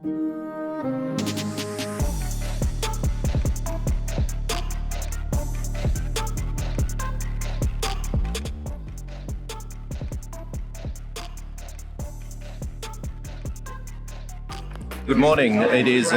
Good morning. It is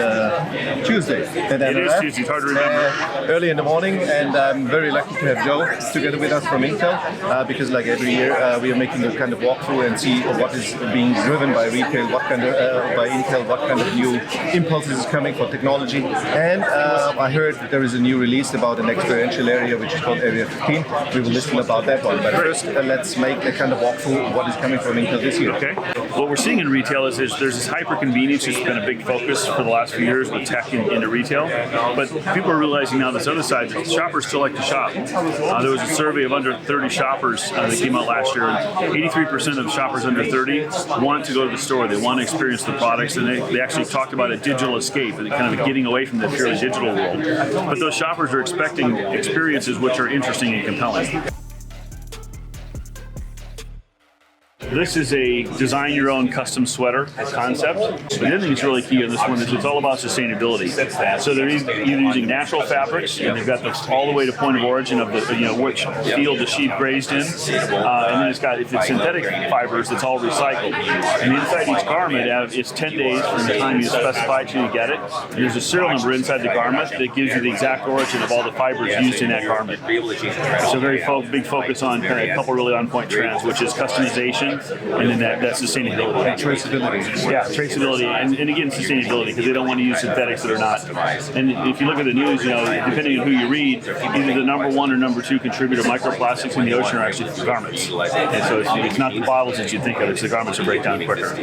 Tuesday at NRF. It is Tuesday. It's hard to remember. Early in the morning, and I'm very lucky to have Joe together with us from Intel because, like every year, we are making a kind of walkthrough and see what is being driven by retail, what kind of by Intel, what kind of new impulses is coming for technology. And I heard there is a new release about an experiential area which is called Area 15. We will listen about that one. But first, let's make a kind of walkthrough of what is coming from Intel this year. Okay. What we're seeing in retail is there's this hyper convenience. It's been a big focus for the last few years with tech into retail, but people are realizing now this other side that shoppers still like to shop. There was a survey of under 30 shoppers that came out last year, and 83% of shoppers under 30 want to go to the store. They want to experience the products, and they actually talked about a digital escape and kind of getting away from the purely digital world. But those shoppers are expecting experiences which are interesting and compelling. This is a design your own custom sweater concept. The other thing that's really key on this one is it's all about sustainability. So they're either using natural fabrics, and they've got this all the way to point of origin of the which field the sheep grazed in, and then if it's synthetic fibers, it's all recycled. And inside each garment, it's 10 days from the time you specify to you get it. There's a serial number inside the garment that gives you the exact origin of all the fibers used in that garment. So very big focus on kind of a couple really on-point trends, which is customization. And then that sustainability. And traceability. Yeah, traceability. And again, sustainability, because they don't want to use synthetics that are not. And if you look at the news, depending on who you read, either the number one or number two contributor of microplastics in the ocean are actually garments. And so it's not the bottles that you think of, it's the garments that break down quicker.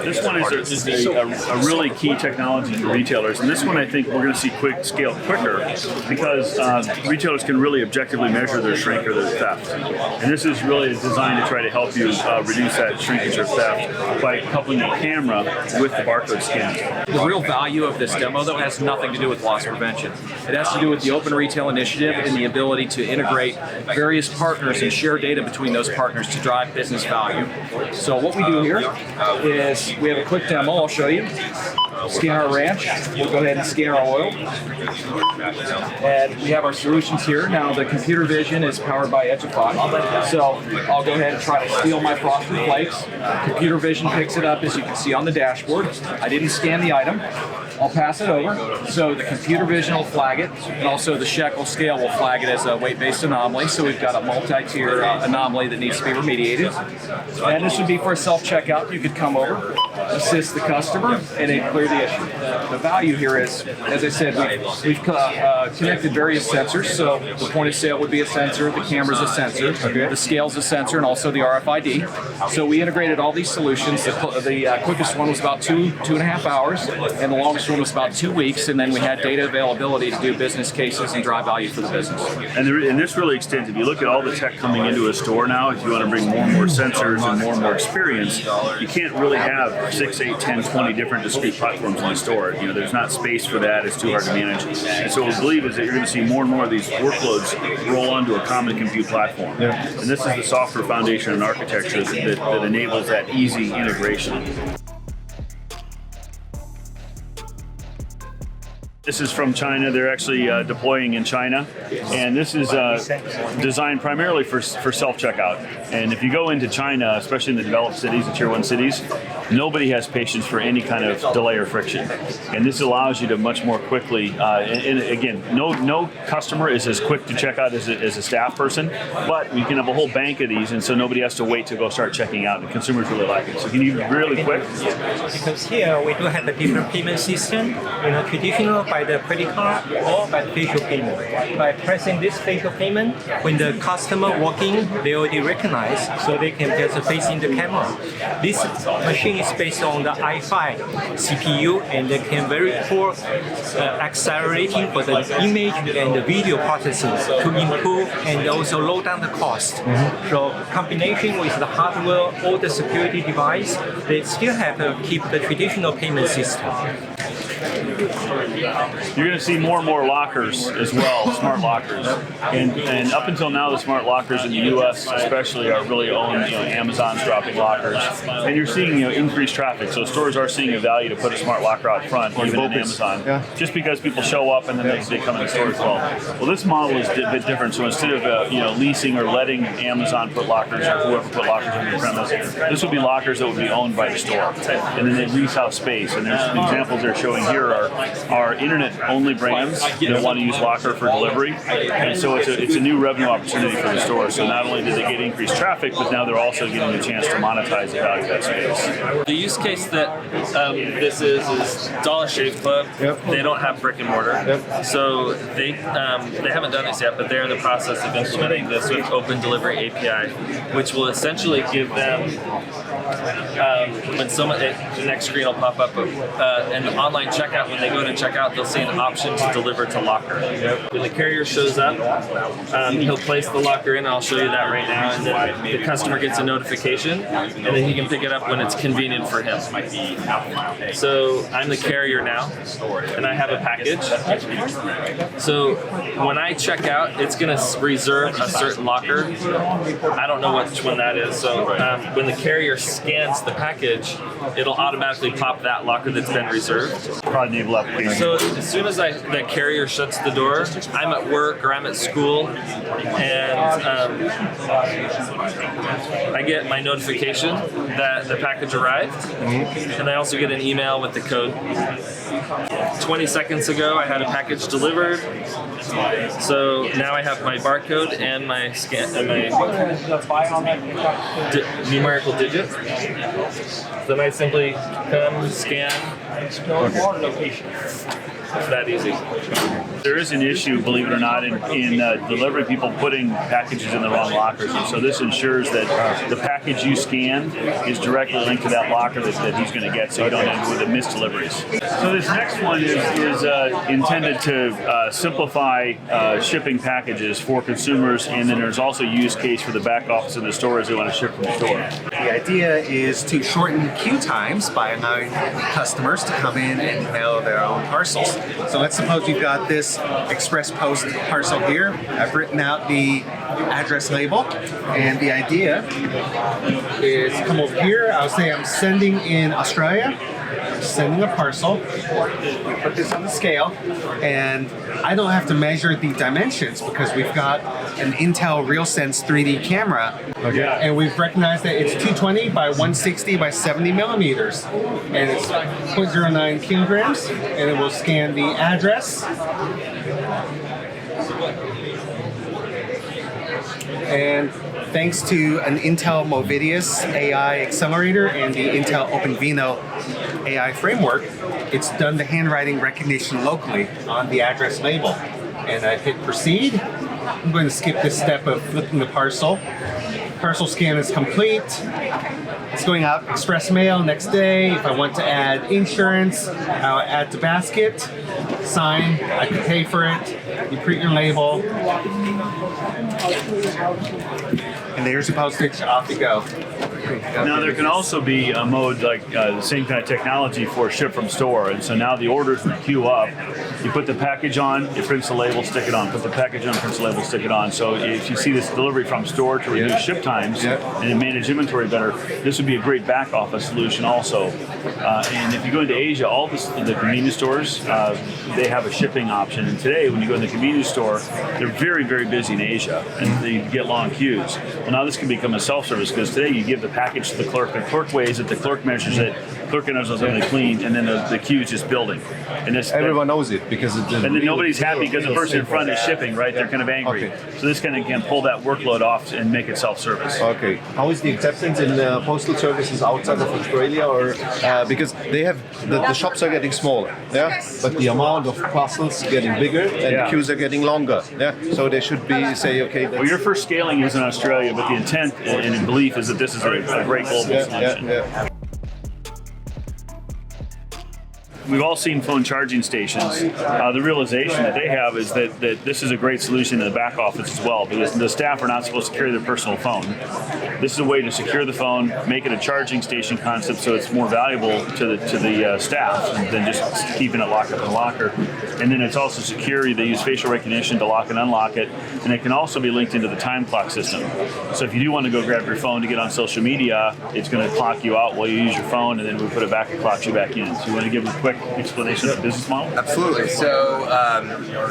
This one is a really key technology for retailers. And this one I think we're going to see scale quicker because retailers can really objectively measure their shrink or their theft. And this is really designed to try to help you reduce that shrinkage or theft by coupling a camera with the barcode scan. The real value of this demo, though, has nothing to do with loss prevention. It has to do with the Open Retail Initiative and the ability to integrate various partners and share data between those partners to drive business value. So what we do here is we have a quick demo I'll show you. Scan our ranch. We'll go ahead and scan our oil. And we have our solutions here. Now the computer vision is powered by Edgify. So I'll go ahead and try to steal my frosted flakes. Computer vision picks it up, as you can see on the dashboard. I didn't scan the item. I'll pass it over. So the computer vision will flag it, and also the shekel scale will flag it as a weight-based anomaly. So we've got a multi-tier anomaly that needs to be remediated. And this would be for a self-checkout. You could come over, assist the customer, and then clear the issue. The value here is, as I said, we've connected various sensors. So the point of sale would be a sensor, the camera's a sensor, the scale's a sensor, and also the RFID. So we integrated all these solutions. The quickest one was about two and a half hours, and the longest one was about 2 weeks, and then we had data availability to do business cases and drive value for the business. And this really extends. If you look at all the tech coming into a store now, if you want to bring more and more sensors and more experience, you can't really have 6, 8, 10, 20 different discrete platforms in the store. There's not space for that. It's too hard to manage. And so what we believe is that you're going to see more and more of these workloads roll onto a common compute platform. Yeah. And this is the software foundation and architecture that enables that easy integration. This is from China. They're actually deploying in China, and this is designed primarily for self-checkout. And if you go into China, especially in the developed cities, the tier 1 cities, nobody has patience for any kind of delay or friction. And this allows you to much more quickly, and again, no customer is as quick to check out as a staff person, but you can have a whole bank of these, and so nobody has to wait to go start checking out, and consumers really like it. So can you really quick? Because here we do have a different payment system, traditional by the credit card or by the facial payment. By pressing this facial payment, when the customer walk in, they already recognize, so they can just face in the camera. This machine is based on the i5 CPU, and they can very poor accelerating for the image and the video processing to improve and also lower down the cost. So combination with the hardware or the security device, they still have to keep the traditional payment system. You're going to see more and more lockers as well, smart lockers. And up until now, the smart lockers in the U.S. especially are really owned. Amazon's dropping lockers, and you're seeing increased traffic. So stores are seeing a value to put a smart locker out front, even in Amazon, just because people show up and then they come in the store as well. Well, this model is a bit different. So instead of leasing or letting Amazon put lockers or whoever put lockers on your premise, this would be lockers that would be owned by the store, and then they lease out space. And there's some examples they're showing here are internet-only brands that want to use locker for delivery, and so it's a new revenue opportunity for the store. So not only did they get increased traffic, but now they're also getting the chance to monetize the value of that space. The use case that this is Dollar Shave Club. They don't have brick and mortar, so they haven't done this yet, but they're in the process of implementing this with Open Delivery API, which will essentially give them when the next screen will pop up an online checkout. When they go to checkout, they'll see an option to deliver to locker. When the carrier shows up, he'll place the locker in. I'll show you that right now, and then the customer gets a notification, and then he can pick it up when it's convenient for him. So I'm the carrier now, and I have a package. So when I check out, it's going to reserve a certain locker. I don't know which one that is. So when the carrier scans the package, it'll automatically pop that locker that's been reserved. Probably enable application. So as soon as the carrier shuts the door, I'm at work or I'm at school, and I get my notification that the package arrived, and I also get an email with the code. 20 seconds ago, I had a package delivered, so now I have my barcode and my scan and my numerical digit. Then I simply come, scan, it's that easy. There is an issue, believe it or not, in delivery people putting packages in the wrong lockers. And so this ensures that the package you scan is directly linked to that locker that he's going to get, so you don't end up with the missed deliveries. So this next one is intended to simplify shipping packages for consumers, and then there's also a use case for the back office of the store as they want to ship from the store. The idea is to shorten queue times by allowing customers to come in and mail their own parcels. So let's suppose you've got this express post parcel here. I've written out the address label, and the idea is come over here. I'll say I'm sending in Australia, sending a parcel. We put this on the scale, and I don't have to measure the dimensions because we've got an Intel RealSense 3D camera, and we've recognized that it's 220 by 160 by 70 millimeters, and it's 0.09 kilograms, and it will scan the address. And thanks to an Intel Movidius AI accelerator and the Intel OpenVINO AI framework, it's done the handwriting recognition locally on the address label. And I hit proceed. I'm going to skip this step of flipping the parcel. Parcel scan is complete. It's going out express mail next day. If I want to add insurance, I'll add to basket, sign, I can pay for it. You print your label. And there's your postage, off you go. Now there can also be a mode like the same kind of technology for ship from store, and so now the orders would queue up. You put the package on, it prints the label, stick it on. Put the package on, prints the label, stick it on. So if you see this delivery from store to reduce ship times and manage inventory better, this would be a great back office solution also. And if you go into Asia, all the convenience stores, they have a shipping option. And today, when you go in the convenience store, they're very, very busy in Asia, and they get long queues. Well, now this can become a self-service because today you give the package to the clerk weighs it, the clerk measures it, the clerk knows it's only clean, and then the queue is just building. And everyone knows it because and then nobody's happy because the person in front is shipping, right? They're kind of angry. So this kind of can pull that workload off and make it self-service. Okay. How is the acceptance in postal services outside of Australia, or because they have the shops are getting smaller, but the amount of parcels getting bigger and the queues are getting longer, So they should be say, okay. Well, your first scaling is in Australia, but the intent and belief is that this is a great global solution. We've all seen phone charging stations. The realization that they have is that this is a great solution in the back office as well, because the staff are not supposed to carry their personal phone. This is a way to secure the phone, make it a charging station concept, so it's more valuable to the staff than just keeping it locked up in a locker. And then it's also secure. They use facial recognition to lock and unlock it, and it can also be linked into the time clock system. So if you do want to go grab your phone to get on social media, it's going to clock you out while you use your phone, and then we put it back and clocks you back in. So you want to give a quick explanation of the business model? Absolutely. So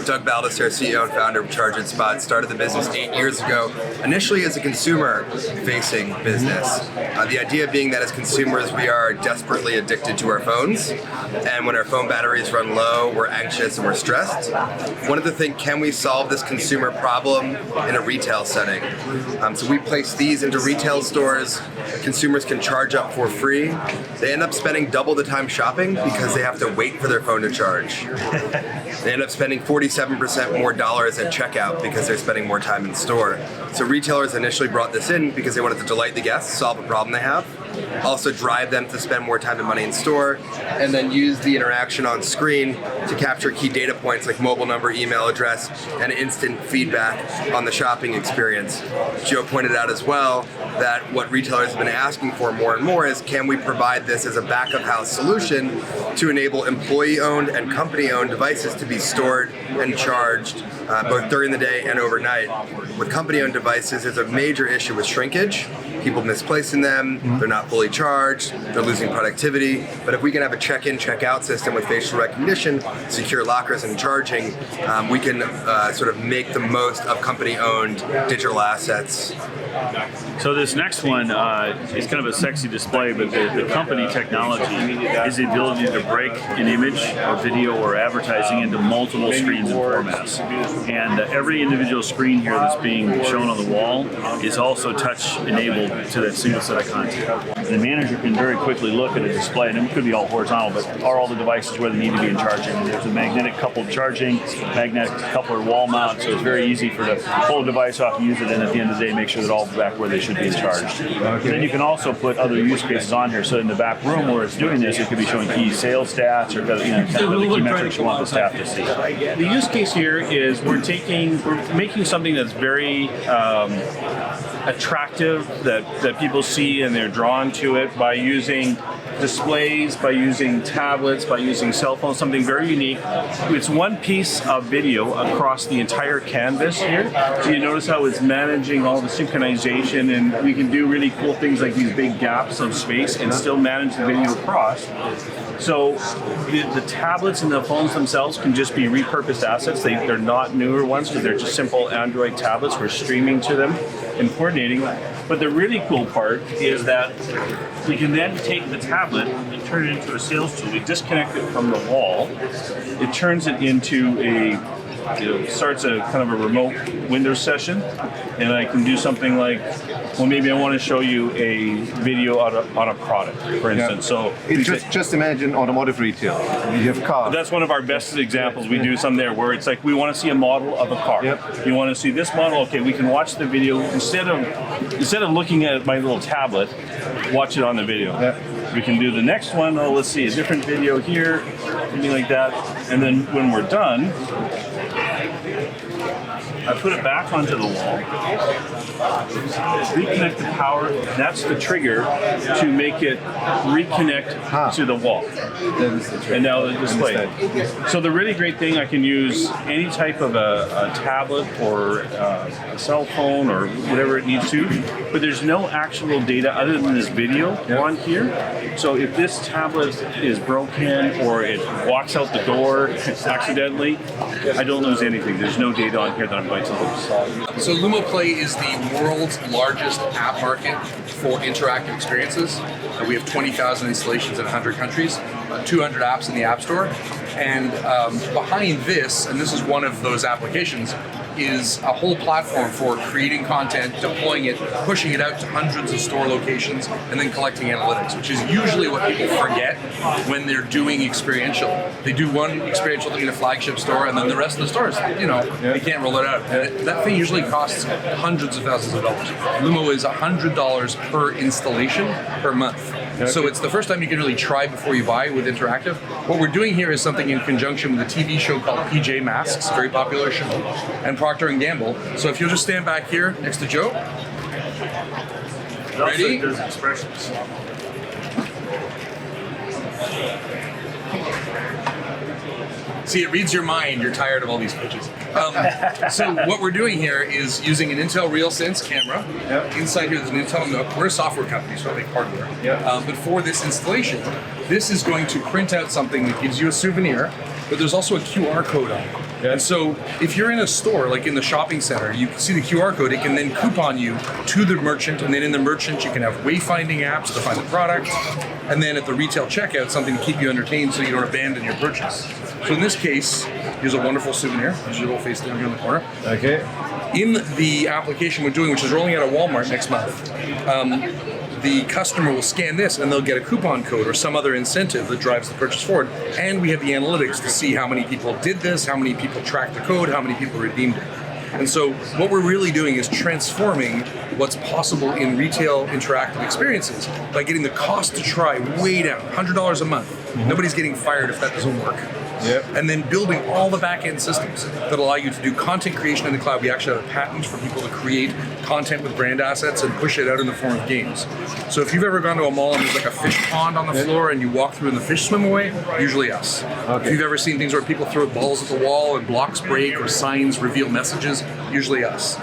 Doug Baldassare, CEO and founder of Charge and Spot, started the business 8 years ago, initially as a consumer-facing business. The idea being that as consumers, we are desperately addicted to our phones, and when our phone batteries run low, we're anxious and we're stressed. Wanted to think, can we solve this consumer problem in a retail setting? So we place these into retail stores. Consumers can charge up for free. They end up spending double the time shopping because they have to wait for their phone to charge. They end up spending 47% more dollars at checkout because they're spending more time in store. So retailers initially brought this in because they wanted to delight the guests, solve a problem they have, also drive them to spend more time and money in store, and then use the interaction on screen to capture key data points like mobile number, email address, and instant feedback on the shopping experience. Joe pointed out as well that what retailers have been asking for more and more is, can we provide this as a back-of-house solution to enable employee-owned and company-owned devices to be stored and charged both during the day and overnight. With company-owned devices, there's a major issue with shrinkage. People misplacing them, they're not fully charged, they're losing productivity. But if we can have a check-in, check-out system with facial recognition, secure lockers and charging, we can sort of make the most of company-owned digital assets. So this next one is kind of a sexy display, but the company technology is the ability to break an image or video or advertising into multiple screens and formats. And every individual screen here that's being shown on the wall is also touch-enabled to that single set of content. And the manager can very quickly look at a display, and it could be all horizontal, but are all the devices where they need to be in charging? There's a magnetic coupled charging, magnetic coupler wall mount, so it's very easy for to pull a device off, use it, and at the end of the day, make sure that all back where they should be charged. Okay. Then you can also put other use cases on here. So in the back room where it's doing this, it could be showing key sales stats or kind of the key metrics you want the staff to see. The use case here is we're making something that's very attractive that people see and they're drawn to it by using displays, by using tablets, by using cell phones, something very unique. It's one piece of video across the entire canvas here. So you notice how it's managing all the synchronization, and we can do really cool things like these big gaps of space and still manage the video across. So the tablets and the phones themselves can just be repurposed assets. They're not newer ones because they're just simple Android tablets. We're streaming to them and coordinating. But the really cool part is that we can then take the tablet and turn it into a sales tool. We disconnect it from the wall. It turns it into starts a kind of a remote Windows session, and I can do something like, well, maybe I want to show you a video on a product, for instance. So just imagine automotive retail. You have cars. That's one of our best examples. We do some there where it's like we want to see a model of a car. Yep. You want to see this model? Okay, we can watch the video instead of looking at my little tablet. Watch it on the video. Yep. We can do the next one. Oh, let's see, a different video here, something like that. And then when we're done, I put it back onto the wall, reconnect the power, that's the trigger to make it reconnect to the wall. And now the display. So the really great thing, I can use any type of a tablet or a cell phone or whatever it needs to, but there's no actual data other than this video on here. So if this tablet is broken or it walks out the door accidentally, I don't lose anything. There's no data on here that I'm going to lose. So Lumo Play is the world's largest app market for interactive experiences. We have 20,000 installations in 100 countries, 200 apps in the App Store. And behind this, and this is one of those applications, is a whole platform for creating content, deploying it, pushing it out to hundreds of store locations, and then collecting analytics, which is usually what people forget when they're doing experiential. They do one experiential thing in a flagship store, and then the rest of the stores, they can't roll it out. And that thing usually costs hundreds of thousands of dollars. Lumo is $100 per installation per month. So it's the first time you can really try before you buy with interactive. What we're doing here is something in conjunction with a TV show called PJ Masks, very popular show, and Procter & Gamble. So if you'll just stand back here next to Joe. Ready? There's expressions. See, it reads your mind. You're tired of all these pitches. So what we're doing here is using an Intel RealSense camera. Inside here, there's an Intel Nook. We're a software company, so we make hardware. But for this installation, this is going to print out something that gives you a souvenir, but there's also a QR code on it. And so if you're in a store, like in the shopping center, you can see the QR code, it can then coupon you to the merchant, and then in the merchant you can have wayfinding apps to find the product, and then at the retail checkout, something to keep you entertained so you don't abandon your purchase. So in this case, here's a wonderful souvenir. There's your little face down here in the corner. Okay. In the application we're doing, which is rolling out at Walmart next month, the customer will scan this and they'll get a coupon code or some other incentive that drives the purchase forward. And we have the analytics to see how many people did this, how many people tracked the code, how many people redeemed it. And so what we're really doing is transforming what's possible in retail interactive experiences by getting the cost to try way down, $100 a month. Nobody's getting fired if that doesn't work. And then building all the back-end systems that allow you to do content creation in the cloud. We actually have a patent for people to create content with brand assets and push it out in the form of games. So if you've ever gone to a mall and there's like a fish pond on the floor and you walk through and the fish swim away, usually us. If you've ever seen things where people throw balls at the wall and blocks break or signs reveal messages, usually us.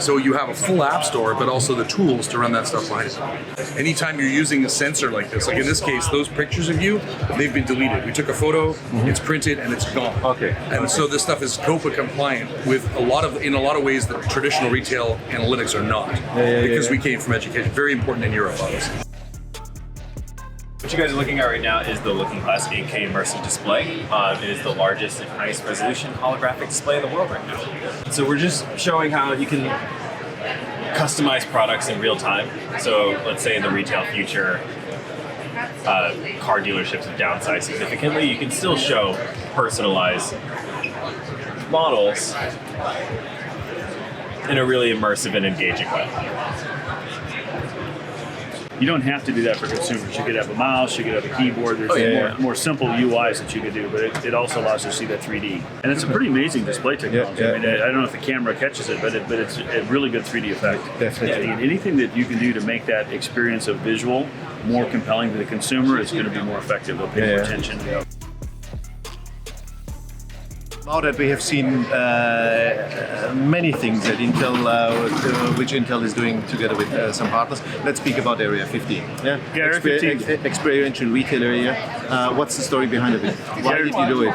So you have a full app store, but also the tools to run that stuff behind it. Anytime you're using a sensor like this, like in this case, those pictures of you, they've been deleted. We took a photo, it's printed, and it's gone. And so this stuff is COPA compliant with in a lot of ways that traditional retail analytics are not, because we came from education. Very important in Europe, obviously. What you guys are looking at right now is the Looking Glass 8K Immersive Display. It is the largest and highest resolution holographic display in the world right now. So we're just showing how you can customize products in real time. So let's say in the retail future, car dealerships have downsized significantly. You can still show personalized models in a really immersive and engaging way. You don't have to do that for consumers. You could have a mouse, you could have a keyboard. There's more simple UIs that you could do, but it also allows you to see that 3D. And it's a pretty amazing display technology. I mean, I don't know if the camera catches it, but it's a really good 3D effect. Definitely. And anything that you can do to make that experience of visual more compelling to the consumer is going to be more effective. They'll pay more attention. Now that we have seen many things at Intel, which Intel is doing together with some partners, let's speak about Area 15. Area 15. Experiential Retail area. What's the story behind it? Why did you do it?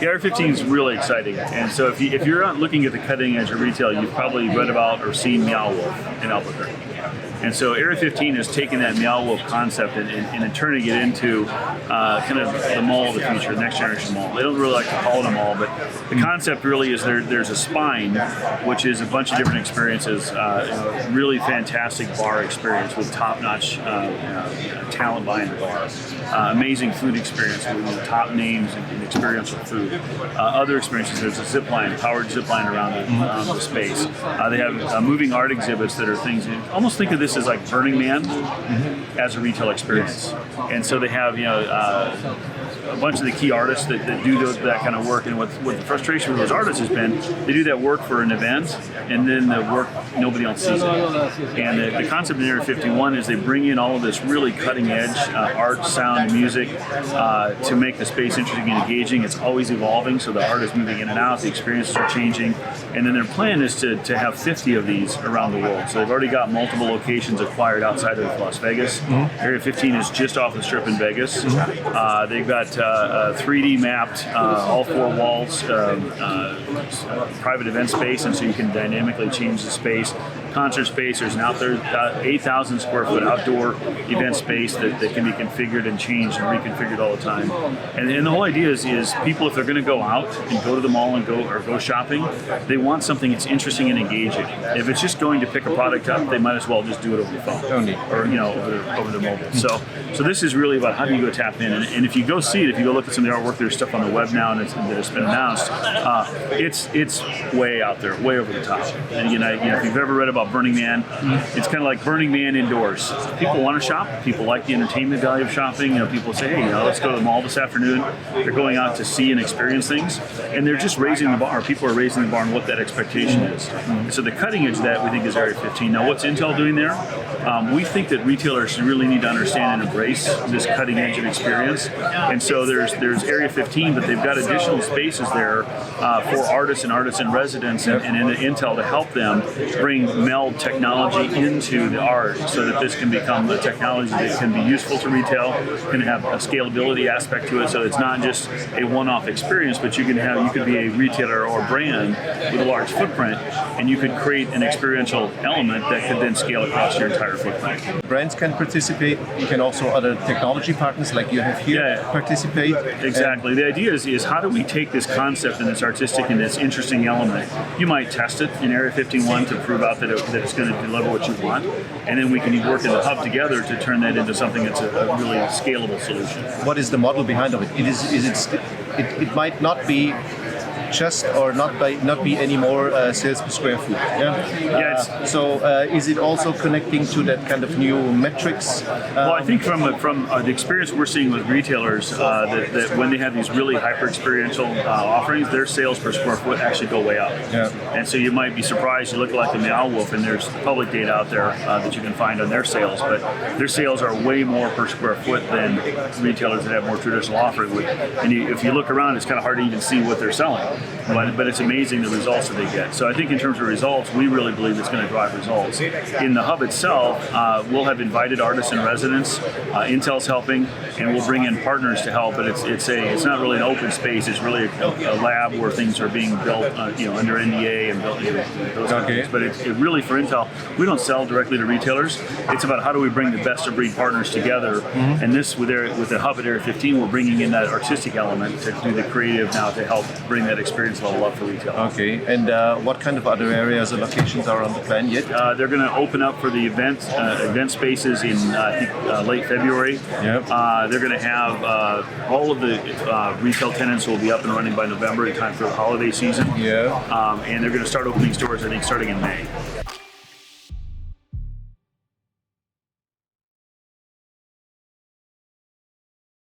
Area 15 is really exciting. And so if you're not looking at the cutting edge of retail, you've probably read about or seen Meow Wolf in Albuquerque. And so Area 15 has taken that Meow Wolf concept and turning it into kind of the mall of the future, the next generation mall. They don't really like to call it a mall, but the concept really is there's a spine, which is a bunch of different experiences, really fantastic bar experience with top-notch talent behind the bar, amazing food experience with top names and experiential food. Other experiences, there's a powered zip line around the space. They have moving art exhibits that are things, almost think of this as like Burning Man as a retail experience. And so they have a bunch of the key artists that do that kind of work. And what the frustration with those artists has been, they do that work for an event, and then the work nobody else sees it. And the concept in Area 51 is they bring in all of this really cutting edge art, sound, music to make the space interesting and engaging. It's always evolving, so the art is moving in and out, the experiences are changing. And then their plan is to have 50 of these around the world. So they've already got multiple locations acquired outside of Las Vegas. Area 15 is just off the strip in Vegas. They've got 3D mapped all four walls, private event space, and so you can dynamically change the space. Concert space, there's an 8,000 square foot outdoor event space that can be configured and changed and reconfigured all the time. And the whole idea is people, if they're going to go out and go to the mall and go shopping, they want something that's interesting and engaging. If it's just going to pick a product up, they might as well just do it over the phone or over their mobile. So this is really about how do you go tap in, and if you go see see it if you go look at some of the artwork. There's stuff on the web now that has been announced. It's way out there, way over the top. And if you've ever read about Burning Man, it's kind of like Burning Man indoors. People want to shop. People like the entertainment value of shopping. People say, hey, let's go to the mall this afternoon. They're going out to see and experience things, and they're just raising the bar. People are raising the bar on what that expectation is. So the cutting edge of that, we think, is Area 15. Now, what's Intel doing there? We think that retailers really need to understand and embrace this cutting edge of experience. And so there's Area 15, but they've got additional spaces there for artists and artists in residence and Intel to help them meld technology into the art so that this can become a technology that can be useful to retail, can have a scalability aspect to it, so it's not just a one-off experience, but you could be a retailer or brand with a large footprint, and you could create an experiential element that could then scale across your entire footprint. Brands can participate. You can also other technology partners like you have here participate. Exactly. The idea is how do we take this concept and this artistic and this interesting element? You might test it in Area 15.1 to prove out that it's going to deliver what you want, and then we can work in the hub together to turn that into something that's a really scalable solution. What is the model behind of it? It might not be just or not be any more sales per square foot. Is it also connecting to that kind of new metrics? Well, I think from the experience we're seeing with retailers, that when they have these really hyper experiential offerings, their sales per square foot actually go way up. And so you might be surprised. You look like the Meow Wolf, and there's public data out there that you can find on their sales, but their sales are way more per square foot than retailers that have more traditional offering. And if you look around, it's kind of hard to even see what they're selling. But it's amazing the results that they get. So I think in terms of results, we really believe it's going to drive results. In the hub itself, we'll have invited artists in residence. Intel's helping, and we'll bring in partners to help. But it's not really an open space. It's really a lab where things are being built, under NDA and built. Those kind of things. But it really, for Intel, we don't sell directly to retailers. It's about how do we bring the best of breed partners together. And this with the hub at Area 15, we're bringing in that artistic element to do the creative now to help bring that experience level up for retail. Okay, and what kind of other areas or locations are on the plan yet? They're going to open up for the event spaces in late February. They're going to have all of the retail tenants will be up and running by November in time for the holiday season. And they're going to start opening stores, I think, starting in May.